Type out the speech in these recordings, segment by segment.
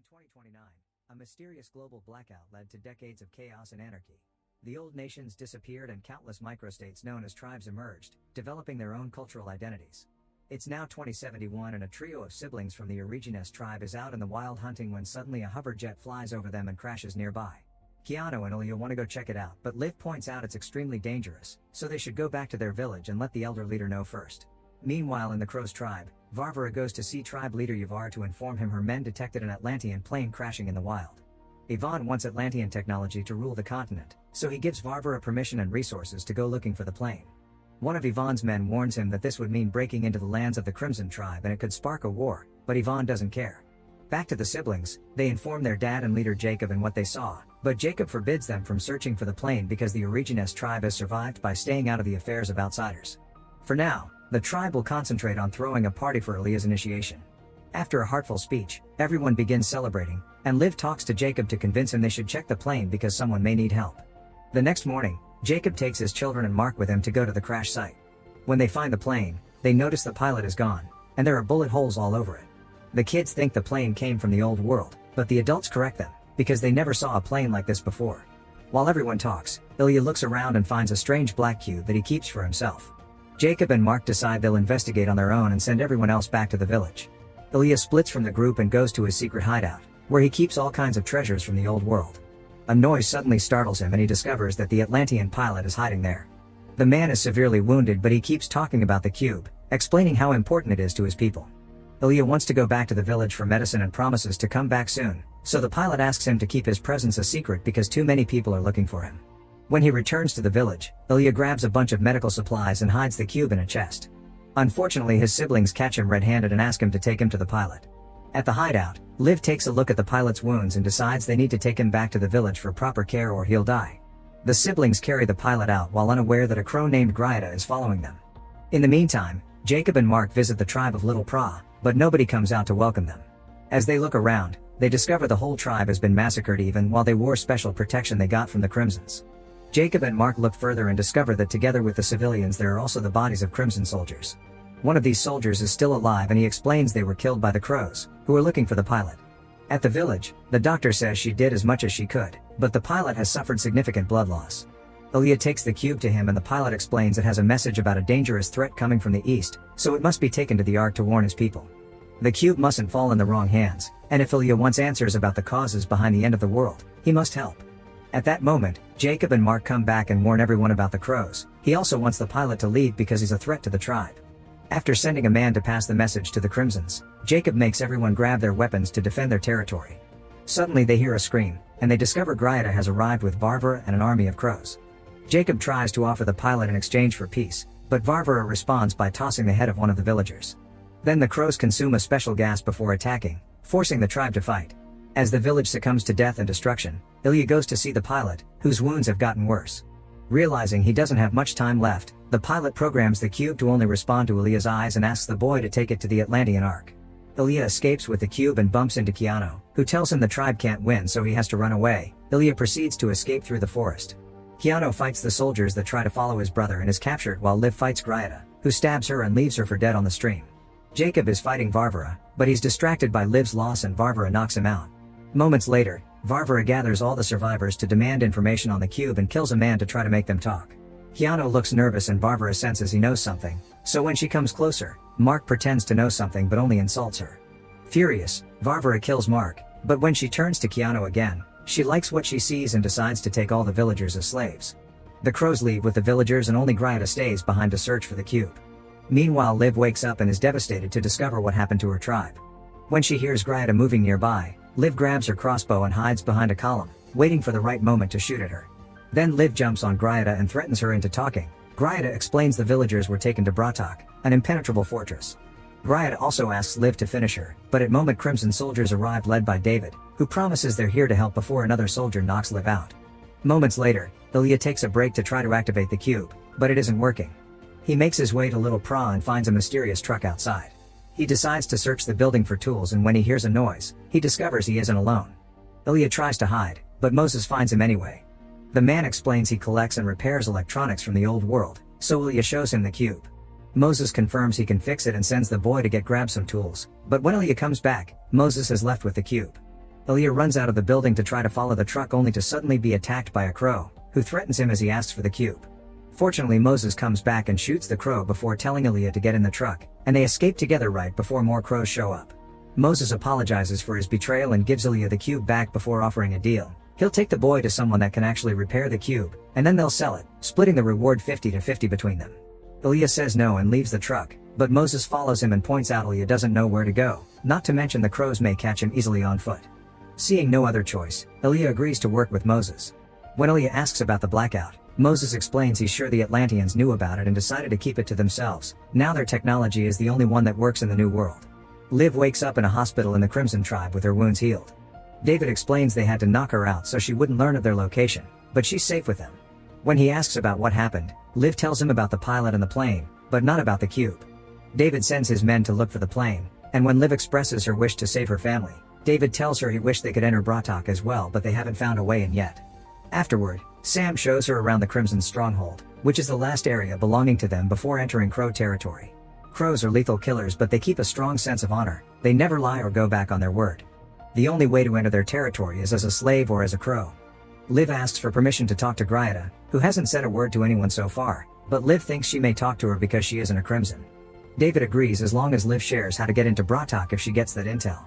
2029, a mysterious global blackout led to decades of chaos and anarchy. The old nations disappeared and countless microstates known as tribes emerged, developing their own cultural identities. It's now 2071 and a trio of siblings from the Origines tribe is out in the wild hunting when suddenly a hover jet flies over them and crashes nearby. Keanu and Ilya want to go check it out, but Liv points out it's extremely dangerous, so they should go back to their village and let the elder leader know first. Meanwhile in the Crow's tribe, Varvara goes to see tribe leader Yavar to inform him her men detected an Atlantean plane crashing in the wild. Ivan wants Atlantean technology to rule the continent, so he gives Varvara permission and resources to go looking for the plane. One of Ivan's men warns him that this would mean breaking into the lands of the Crimson tribe and it could spark a war, but Ivan doesn't care. Back to the siblings, they inform their dad and leader Jacob and what they saw, but Jacob forbids them from searching for the plane because the Origines tribe has survived by staying out of the affairs of outsiders. For now, the tribe will concentrate on throwing a party for Ilya's initiation. After a heartful speech, everyone begins celebrating, and Liv talks to Jacob to convince him they should check the plane because someone may need help. The next morning, Jacob takes his children and Mark with him to go to the crash site. When they find the plane, they notice the pilot is gone, and there are bullet holes all over it. The kids think the plane came from the old world, but the adults correct them, because they never saw a plane like this before. While everyone talks, Ilya looks around and finds a strange black cube that he keeps for himself. Jacob and Mark decide they'll investigate on their own and send everyone else back to the village. Ilya splits from the group and goes to his secret hideout, where he keeps all kinds of treasures from the old world. A noise suddenly startles him and he discovers that the Atlantean pilot is hiding there. The man is severely wounded, but he keeps talking about the cube, explaining how important it is to his people. Ilya wants to go back to the village for medicine and promises to come back soon, so the pilot asks him to keep his presence a secret because too many people are looking for him. When he returns to the village, Ilya grabs a bunch of medical supplies and hides the cube in a chest. Unfortunately, his siblings catch him red-handed and ask him to take him to the pilot. At the hideout, Liv takes a look at the pilot's wounds and decides they need to take him back to the village for proper care or he'll die. The siblings carry the pilot out while unaware that a crow named Grieta is following them. In the meantime, Jacob and Mark visit the tribe of Little Pra, but nobody comes out to welcome them. As they look around, they discover the whole tribe has been massacred even while they wore special protection they got from the Crimsons. Jacob and Mark look further and discover that together with the civilians there are also the bodies of Crimson soldiers. One of these soldiers is still alive and he explains they were killed by the Crows, who are looking for the pilot. At the village, the doctor says she did as much as she could, but the pilot has suffered significant blood loss. Ilya takes the cube to him and the pilot explains it has a message about a dangerous threat coming from the east, so it must be taken to the Ark to warn his people. The cube mustn't fall in the wrong hands, and if Ilya wants answers about the causes behind the end of the world, he must help. At that moment, Jacob and Mark come back and warn everyone about the Crows. He also wants the pilot to leave because he's a threat to the tribe. After sending a man to pass the message to the Crimsons, Jacob makes everyone grab their weapons to defend their territory. Suddenly they hear a scream, and they discover Grieta has arrived with Varvara and an army of crows. Jacob tries to offer the pilot in exchange for peace, but Varvara responds by tossing the head of one of the villagers. Then the crows consume a special gas before attacking, forcing the tribe to fight. As the village succumbs to death and destruction, Ilya goes to see the pilot, whose wounds have gotten worse. Realizing he doesn't have much time left, the pilot programs the cube to only respond to Ilya's eyes and asks the boy to take it to the Atlantean Ark. Ilya escapes with the cube and bumps into Keanu, who tells him the tribe can't win so he has to run away. Ilya proceeds to escape through the forest. Keanu fights the soldiers that try to follow his brother and is captured while Liv fights Grieta, who stabs her and leaves her for dead on the stream. Jacob is fighting Varvara, but he's distracted by Liv's loss and Varvara knocks him out. Moments later, Varvara gathers all the survivors to demand information on the cube and kills a man to try to make them talk. Keanu looks nervous and Varvara senses he knows something, so when she comes closer, Mark pretends to know something but only insults her. Furious, Varvara kills Mark, but when she turns to Keanu again, she likes what she sees and decides to take all the villagers as slaves. The crows leave with the villagers and only Grieta stays behind to search for the cube. Meanwhile, Liv wakes up and is devastated to discover what happened to her tribe. When she hears Grieta moving nearby, Liv grabs her crossbow and hides behind a column, waiting for the right moment to shoot at her. Then Liv jumps on Grieta and threatens her into talking. Grieta explains the villagers were taken to Bratok, an impenetrable fortress. Grieta also asks Liv to finish her, but at moment Crimson soldiers arrive led by David, who promises they're here to help before another soldier knocks Liv out. Moments later, Ilya takes a break to try to activate the cube, but it isn't working. He makes his way to Little Pra and finds a mysterious truck outside. He decides to search the building for tools and when he hears a noise, he discovers he isn't alone. Ilya tries to hide, but Moses finds him anyway. The man explains he collects and repairs electronics from the old world, so Ilya shows him the cube. Moses confirms he can fix it and sends the boy to grab some tools, but when Ilya comes back, Moses is left with the cube. Aaliyah runs out of the building to try to follow the truck only to suddenly be attacked by a crow, who threatens him as he asks for the cube. Fortunately, Moses comes back and shoots the crow before telling Aaliyah to get in the truck, and they escape together right before more crows show up. Moses apologizes for his betrayal and gives Aaliyah the cube back before offering a deal. He'll take the boy to someone that can actually repair the cube, and then they'll sell it, splitting the reward 50-50 between them. Aaliyah says no and leaves the truck, but Moses follows him and points out Aaliyah doesn't know where to go, not to mention the crows may catch him easily on foot. Seeing no other choice, Aaliyah agrees to work with Moses. When Aaliyah asks about the blackout, Moses explains he's sure the Atlanteans knew about it and decided to keep it to themselves. Now their technology is the only one that works in the new world. Liv wakes up in a hospital in the Crimson Tribe with her wounds healed. David explains they had to knock her out so she wouldn't learn of their location, but she's safe with them. When he asks about what happened, Liv tells him about the pilot and the plane, but not about the cube. David sends his men to look for the plane, and when Liv expresses her wish to save her family, David tells her he wished they could enter Bratok as well, but they haven't found a way in yet. Afterward, Sam shows her around the Crimson Stronghold, which is the last area belonging to them before entering Crow territory. Crows are lethal killers, but they keep a strong sense of honor. They never lie or go back on their word. The only way to enter their territory is as a slave or as a crow. Liv asks for permission to talk to Grieta, who hasn't said a word to anyone so far, but Liv thinks she may talk to her because she isn't a Crimson. David agrees as long as Liv shares how to get into Bratok if she gets that intel.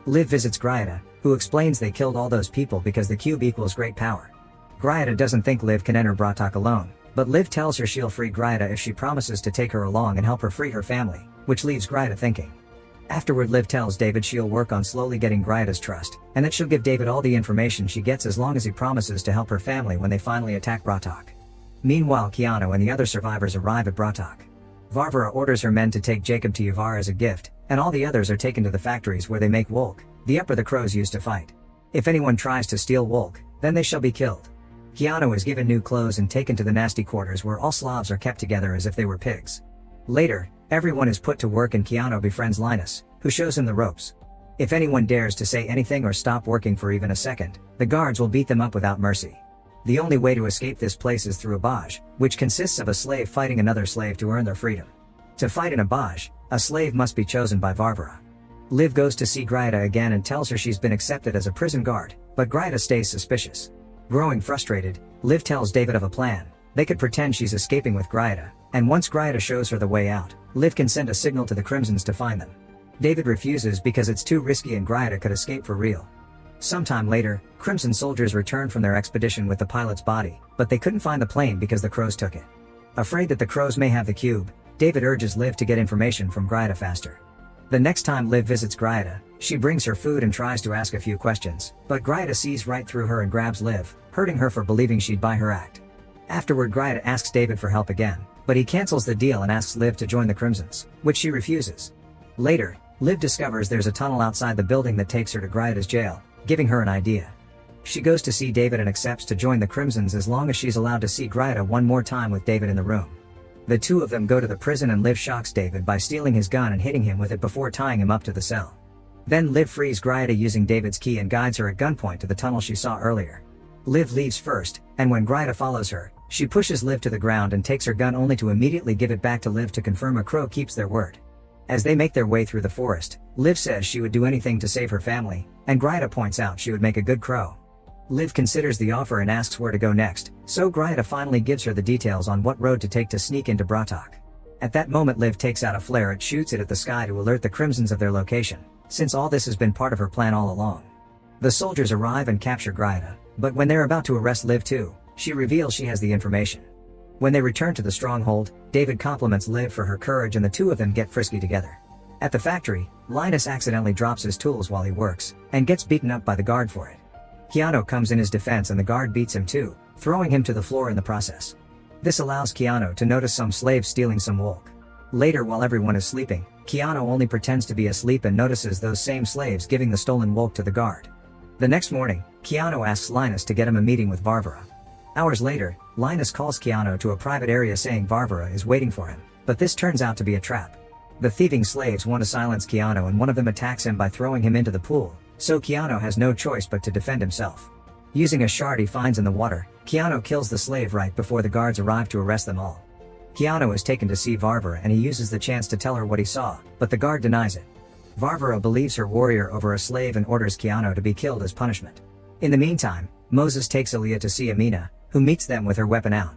Liv visits Grieta, who explains they killed all those people because the cube equals great power. Grieta doesn't think Liv can enter Bratok alone, but Liv tells her she'll free Grieta if she promises to take her along and help her free her family, which leaves Grieta thinking. Afterward, Liv tells David she'll work on slowly getting Grieta's trust, and that she'll give David all the information she gets as long as he promises to help her family when they finally attack Bratok. Meanwhile, Keanu and the other survivors arrive at Bratok. Varvara orders her men to take Jacob to Yvar as a gift, and all the others are taken to the factories where they make Wolk, the upper the crows used to fight. If anyone tries to steal Wolk, then they shall be killed. Keanu is given new clothes and taken to the nasty quarters where all Slavs are kept together as if they were pigs. Later, everyone is put to work and Keanu befriends Linus, who shows him the ropes. If anyone dares to say anything or stop working for even a second, the guards will beat them up without mercy. The only way to escape this place is through a Baj, which consists of a slave fighting another slave to earn their freedom. To fight in a Baj, a slave must be chosen by Varvara. Liv goes to see Grieta again and tells her she's been accepted as a prison guard, but Grieta stays suspicious. Growing frustrated, Liv tells David of a plan. They could pretend she's escaping with Grieta, and once Grieta shows her the way out, Liv can send a signal to the Crimsons to find them. David refuses because it's too risky and Grieta could escape for real. Sometime later, Crimson soldiers return from their expedition with the pilot's body, but they couldn't find the plane because the crows took it. Afraid that the crows may have the cube, David urges Liv to get information from Grieta faster. The next time Liv visits Grieta, she brings her food and tries to ask a few questions, but Grieta sees right through her and grabs Liv, hurting her for believing she'd buy her act. Afterward, Grieta asks David for help again, but he cancels the deal and asks Liv to join the Crimsons, which she refuses. Later, Liv discovers there's a tunnel outside the building that takes her to Grieta's jail, giving her an idea. She goes to see David and accepts to join the Crimsons as long as she's allowed to see Grieta one more time with David in the room. The two of them go to the prison and Liv shocks David by stealing his gun and hitting him with it before tying him up to the cell. Then Liv frees Grieta using David's key and guides her at gunpoint to the tunnel she saw earlier. Liv leaves first, and when Grieta follows her, she pushes Liv to the ground and takes her gun only to immediately give it back to Liv to confirm a crow keeps their word. As they make their way through the forest, Liv says she would do anything to save her family, and Grieta points out she would make a good crow. Liv considers the offer and asks where to go next, so Grieta finally gives her the details on what road to take to sneak into Bratok. At that moment, Liv takes out a flare and shoots it at the sky to alert the Crimsons of their location, since all this has been part of her plan all along. The soldiers arrive and capture Grieta, but when they're about to arrest Liv too, she reveals she has the information. When they return to the stronghold, David compliments Liv for her courage and the two of them get frisky together. At the factory, Linus accidentally drops his tools while he works, and gets beaten up by the guard for it. Keanu comes in his defense and the guard beats him too, throwing him to the floor in the process. This allows Keanu to notice some slaves stealing some Wolk. Later, while everyone is sleeping, Keanu only pretends to be asleep and notices those same slaves giving the stolen Wolk to the guard. The next morning, Keanu asks Linus to get him a meeting with Varvara. Hours later, Linus calls Keanu to a private area saying Varvara is waiting for him, but this turns out to be a trap. The thieving slaves want to silence Keanu and one of them attacks him by throwing him into the pool, so Keanu has no choice but to defend himself. Using a shard he finds in the water, Keanu kills the slave right before the guards arrive to arrest them all. Keanu is taken to see Varvara and he uses the chance to tell her what he saw, but the guard denies it. Varvara believes her warrior over a slave and orders Keanu to be killed as punishment. In the meantime, Moses takes Aaliyah to see Amina, who meets them with her weapon out.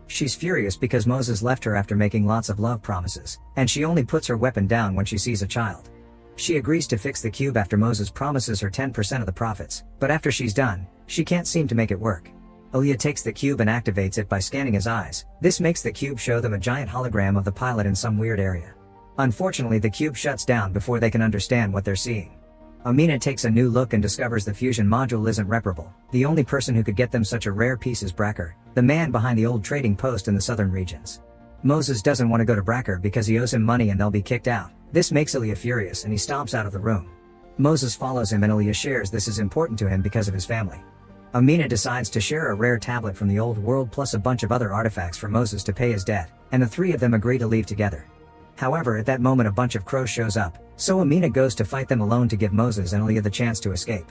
She's furious because Moses left her after making lots of love promises, and she only puts her weapon down when she sees a child. She agrees to fix the cube after Moses promises her 10% of the profits, but after she's done, she can't seem to make it work. Aaliyah takes the cube and activates it by scanning his eyes. This makes the cube show them a giant hologram of the pilot in some weird area. Unfortunately, the cube shuts down before they can understand what they're seeing. Amina takes a new look and discovers the fusion module isn't reparable. The only person who could get them such a rare piece is Bracker, the man behind the old trading post in the southern regions. Moses doesn't want to go to Bracker because he owes him money and they'll be kicked out. This makes Aaliyah furious and he stomps out of the room. Moses follows him and Aaliyah shares this is important to him because of his family. Amina decides to share a rare tablet from the old world plus a bunch of other artifacts for Moses to pay his debt, and the three of them agree to leave together. However, at that moment a bunch of crows shows up, so Amina goes to fight them alone to give Moses and Aaliyah the chance to escape.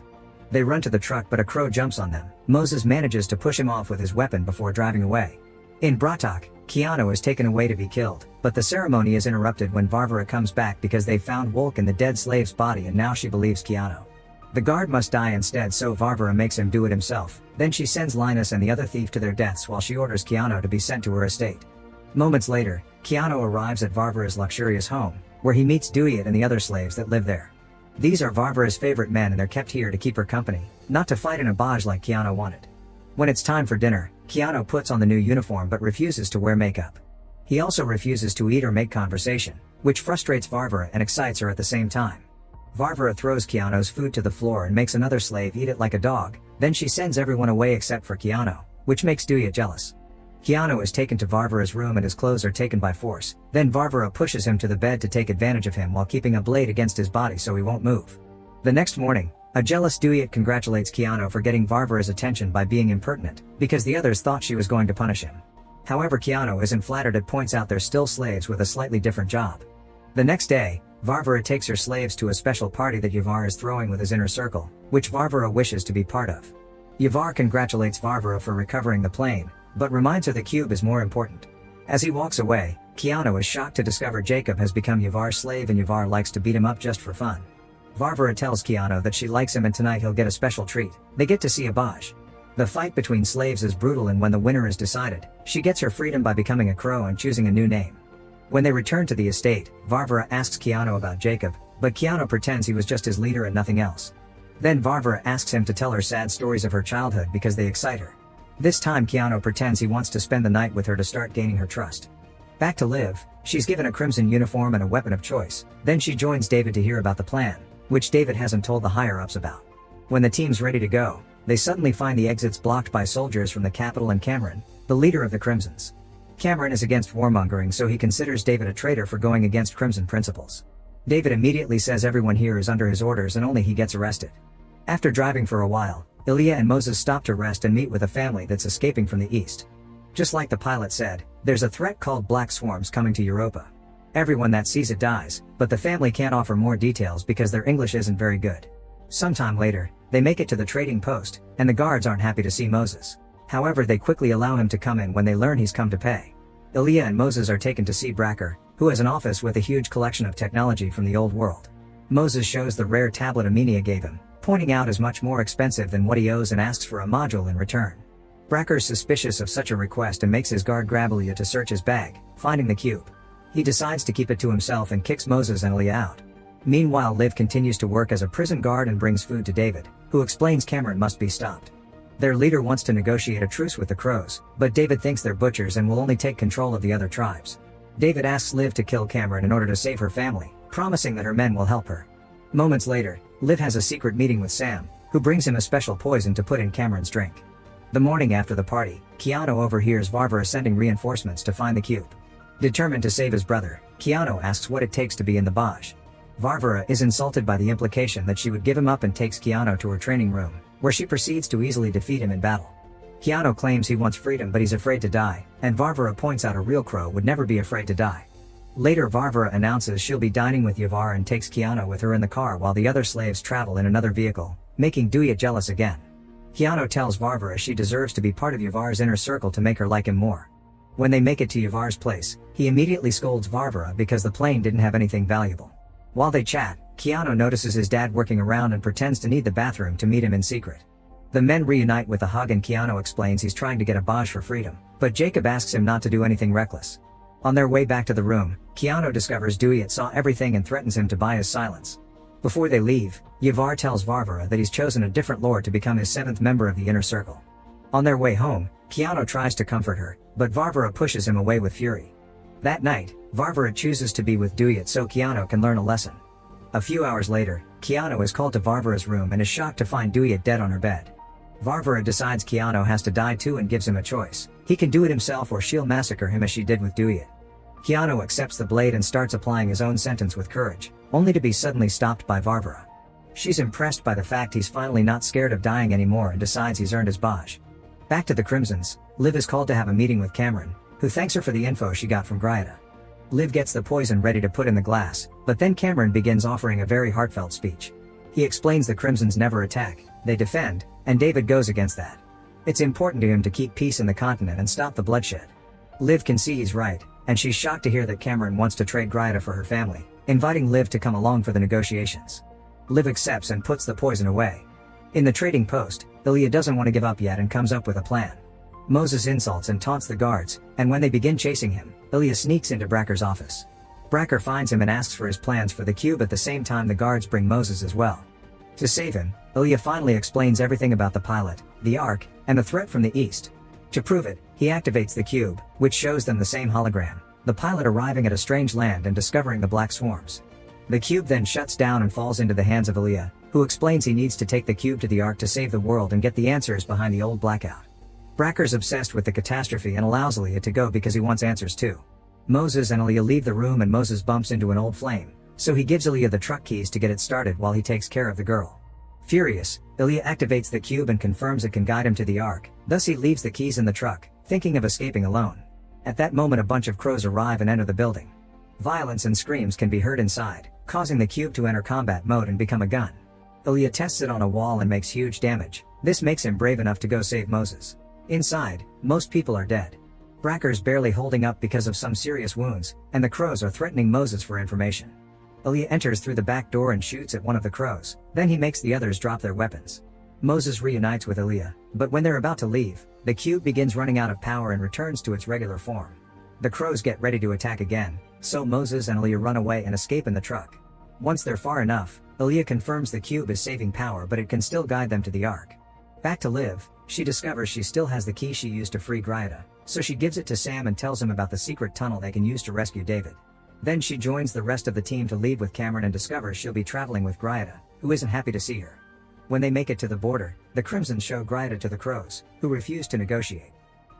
They run to the truck but a crow jumps on them. Moses manages to push him off with his weapon before driving away. In Bratak, Keanu is taken away to be killed, but the ceremony is interrupted when Varvara comes back because they've found Wolk in the dead slave's body and now she believes Keanu. The guard must die instead, so Varvara makes him do it himself. Then she sends Linus and the other thief to their deaths while she orders Keanu to be sent to her estate. Moments later, Keanu arrives at Varvara's luxurious home, where he meets Duyet and the other slaves that live there. These are Varvara's favorite men and they're kept here to keep her company, not to fight in a barrage like Keanu wanted. When it's time for dinner, Keanu puts on the new uniform but refuses to wear makeup. He also refuses to eat or make conversation, which frustrates Varvara and excites her at the same time. Varvara throws Keanu's food to the floor and makes another slave eat it like a dog, then she sends everyone away except for Keanu, which makes Duyet jealous. Keanu is taken to Varvara's room and his clothes are taken by force, then Varvara pushes him to the bed to take advantage of him while keeping a blade against his body so he won't move. The next morning, a jealous Duyet congratulates Keanu for getting Varvara's attention by being impertinent, because the others thought she was going to punish him. However, Keanu isn't flattered and points out they're still slaves with a slightly different job. The next day, Varvara takes her slaves to a special party that Yavar is throwing with his inner circle, which Varvara wishes to be part of. Yavar congratulates Varvara for recovering the plane, but reminds her the cube is more important. As he walks away, Keanu is shocked to discover Jacob has become Yavar's slave and Yavar likes to beat him up just for fun. Varvara tells Keanu that she likes him and tonight he'll get a special treat. They get to see a Baj. The fight between slaves is brutal and when the winner is decided, she gets her freedom by becoming a crow and choosing a new name. When they return to the estate, Varvara asks Keanu about Jacob, but Keanu pretends he was just his leader and nothing else. Then Varvara asks him to tell her sad stories of her childhood because they excite her. This time Keanu pretends he wants to spend the night with her to start gaining her trust. Back to Liv, she's given a crimson uniform and a weapon of choice. Then she joins David to hear about the plan, which David hasn't told the higher-ups about. When the team's ready to go, they suddenly find the exits blocked by soldiers from the capital and Cameron, the leader of the Crimsons. Cameron is against warmongering, so he considers David a traitor for going against Crimson principles. David immediately says everyone here is under his orders and only he gets arrested. After driving for a while, Aaliyah and Moses stop to rest and meet with a family that's escaping from the east. Just like the pilot said, there's a threat called black swarms coming to Europa. Everyone that sees it dies, but the family can't offer more details because their English isn't very good. Sometime later, they make it to the trading post, and the guards aren't happy to see Moses. However, they quickly allow him to come in when they learn he's come to pay. Aaliyah and Moses are taken to see Bracker, who has an office with a huge collection of technology from the old world. Moses shows the rare tablet Amina gave him, pointing out is much more expensive than what he owes and asks for a module in return. Bracker's suspicious of such a request and makes his guard grab Aaliyah to search his bag, finding the cube. He decides to keep it to himself and kicks Moses and Aaliyah out. Meanwhile, Liv continues to work as a prison guard and brings food to David, who explains Cameron must be stopped. Their leader wants to negotiate a truce with the crows, but David thinks they're butchers and will only take control of the other tribes. David asks Liv to kill Cameron in order to save her family, promising that her men will help her. Moments later, Liv has a secret meeting with Sam, who brings him a special poison to put in Cameron's drink. The morning after the party, Keanu overhears Varvara sending reinforcements to find the cube. Determined to save his brother, Keanu asks what it takes to be in the Baj. Varvara is insulted by the implication that she would give him up and takes Keanu to her training room, where she proceeds to easily defeat him in battle. Keanu claims he wants freedom but he's afraid to die, and Varvara points out a real crow would never be afraid to die. Later, Varvara announces she'll be dining with Yavar and takes Keanu with her in the car while the other slaves travel in another vehicle, making Duyet jealous again. Keanu tells Varvara she deserves to be part of Yavar's inner circle to make her like him more. When they make it to Yavar's place, he immediately scolds Varvara because the plane didn't have anything valuable. While they chat, Keanu notices his dad working around and pretends to need the bathroom to meet him in secret. The men reunite with a hug and Keanu explains he's trying to get a badge for freedom, but Jacob asks him not to do anything reckless. On their way back to the room, Keanu discovers Duyet saw everything and threatens him to buy his silence. Before they leave, Yavar tells Varvara that he's chosen a different lord to become his 7th member of the inner circle. On their way home, Keanu tries to comfort her, but Varvara pushes him away with fury. That night, Varvara chooses to be with Duyet so Keanu can learn a lesson. A few hours later, Keanu is called to Varvara's room and is shocked to find Duyet dead on her bed. Varvara decides Keanu has to die too and gives him a choice. He can do it himself or she'll massacre him as she did with Duyet. Keanu accepts the blade and starts applying his own sentence with courage, only to be suddenly stopped by Varvara. She's impressed by the fact he's finally not scared of dying anymore and decides he's earned his badge. Back to the Crimsons, Liv is called to have a meeting with Cameron, who thanks her for the info she got from Grieta. Liv gets the poison ready to put in the glass, but then Cameron begins offering a very heartfelt speech. He explains the Crimsons never attack, they defend, and David goes against that. It's important to him to keep peace in the continent and stop the bloodshed. Liv can see he's right, and she's shocked to hear that Cameron wants to trade Grieta for her family, inviting Liv to come along for the negotiations. Liv accepts and puts the poison away. In the trading post, Ilya doesn't want to give up yet and comes up with a plan. Moses insults and taunts the guards, and when they begin chasing him, Ilya sneaks into Bracker's office. Bracker finds him and asks for his plans for the cube. At the same time the guards bring Moses as well. To save him, Ilya finally explains everything about the pilot, the Ark, and the threat from the east. To prove it, he activates the cube, which shows them the same hologram, the pilot arriving at a strange land and discovering the black swarms. The cube then shuts down and falls into the hands of Ilya, who explains he needs to take the cube to the Ark to save the world and get the answers behind the old blackout. Bracker's obsessed with the catastrophe and allows Ilya to go because he wants answers too. Moses and Ilya leave the room and Moses bumps into an old flame, so he gives Ilya the truck keys to get it started while he takes care of the girl. Furious, Ilya activates the cube and confirms it can guide him to the Ark, thus he leaves the keys in the truck, thinking of escaping alone. At that moment a bunch of crows arrive and enter the building. Violence and screams can be heard inside, causing the cube to enter combat mode and become a gun. Ilya tests it on a wall and makes huge damage. This makes him brave enough to go save Moses. Inside, most people are dead. Bracker's barely holding up because of some serious wounds, and the crows are threatening Moses for information. Ilya enters through the back door and shoots at one of the crows, then he makes the others drop their weapons. Moses reunites with Ilya, but when they're about to leave, the cube begins running out of power and returns to its regular form. The crows get ready to attack again, so Moses and Ilya run away and escape in the truck. Once they're far enough, Ilya confirms the cube is saving power but it can still guide them to the Ark. Back to Liv, she discovers she still has the key she used to free Grieta, so she gives it to Sam and tells him about the secret tunnel they can use to rescue David. Then she joins the rest of the team to leave with Cameron and discovers she'll be traveling with Grieta, who isn't happy to see her. When they make it to the border, the Crimsons show Grieta to the crows, who refuse to negotiate.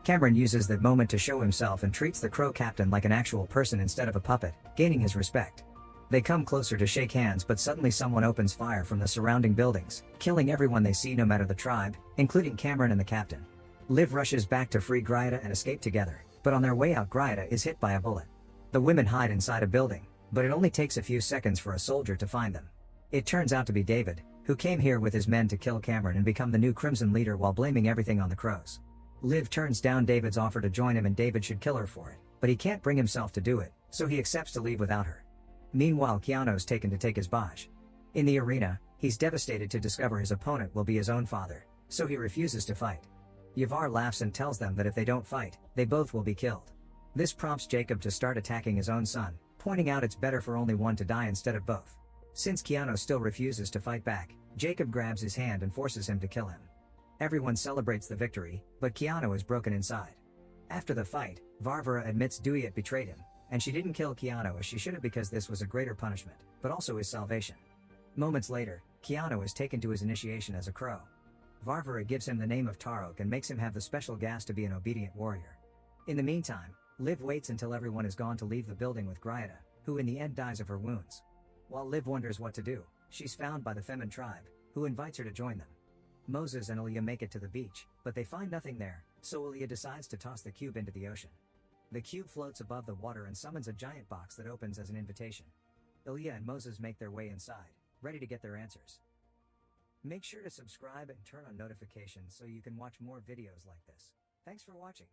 Cameron uses that moment to show himself and treats the crow captain like an actual person instead of a puppet, gaining his respect. They come closer to shake hands but suddenly someone opens fire from the surrounding buildings, killing everyone they see no matter the tribe, including Cameron and the captain. Liv rushes back to free Grieta and escape together, but on their way out Grieta is hit by a bullet. The women hide inside a building, but it only takes a few seconds for a soldier to find them. It turns out to be David, who came here with his men to kill Cameron and become the new Crimson leader while blaming everything on the crows. Liv turns down David's offer to join him and David should kill her for it, but he can't bring himself to do it, so he accepts to leave without her. Meanwhile Keanu's taken to take his badge. In the arena, he's devastated to discover his opponent will be his own father, so he refuses to fight. Yavar laughs and tells them that if they don't fight, they both will be killed. This prompts Jacob to start attacking his own son, pointing out it's better for only one to die instead of both. Since Keanu still refuses to fight back, Jacob grabs his hand and forces him to kill him. Everyone celebrates the victory, but Keanu is broken inside. After the fight, Varvara admits Duyet betrayed him, and she didn't kill Keanu as she should have because this was a greater punishment, but also his salvation. Moments later, Keanu is taken to his initiation as a crow. Varvara gives him the name of Tarok and makes him have the special gas to be an obedient warrior. In the meantime, Liv waits until everyone is gone to leave the building with Grieta, who in the end dies of her wounds. While Liv wonders what to do, she's found by the Femin tribe, who invites her to join them. Moses and Ilya make it to the beach, but they find nothing there, so Ilya decides to toss the cube into the ocean. The cube floats above the water and summons a giant box that opens as an invitation. Ilya and Moses make their way inside, ready to get their answers. Make sure to subscribe and turn on notifications so you can watch more videos like this. Thanks for watching.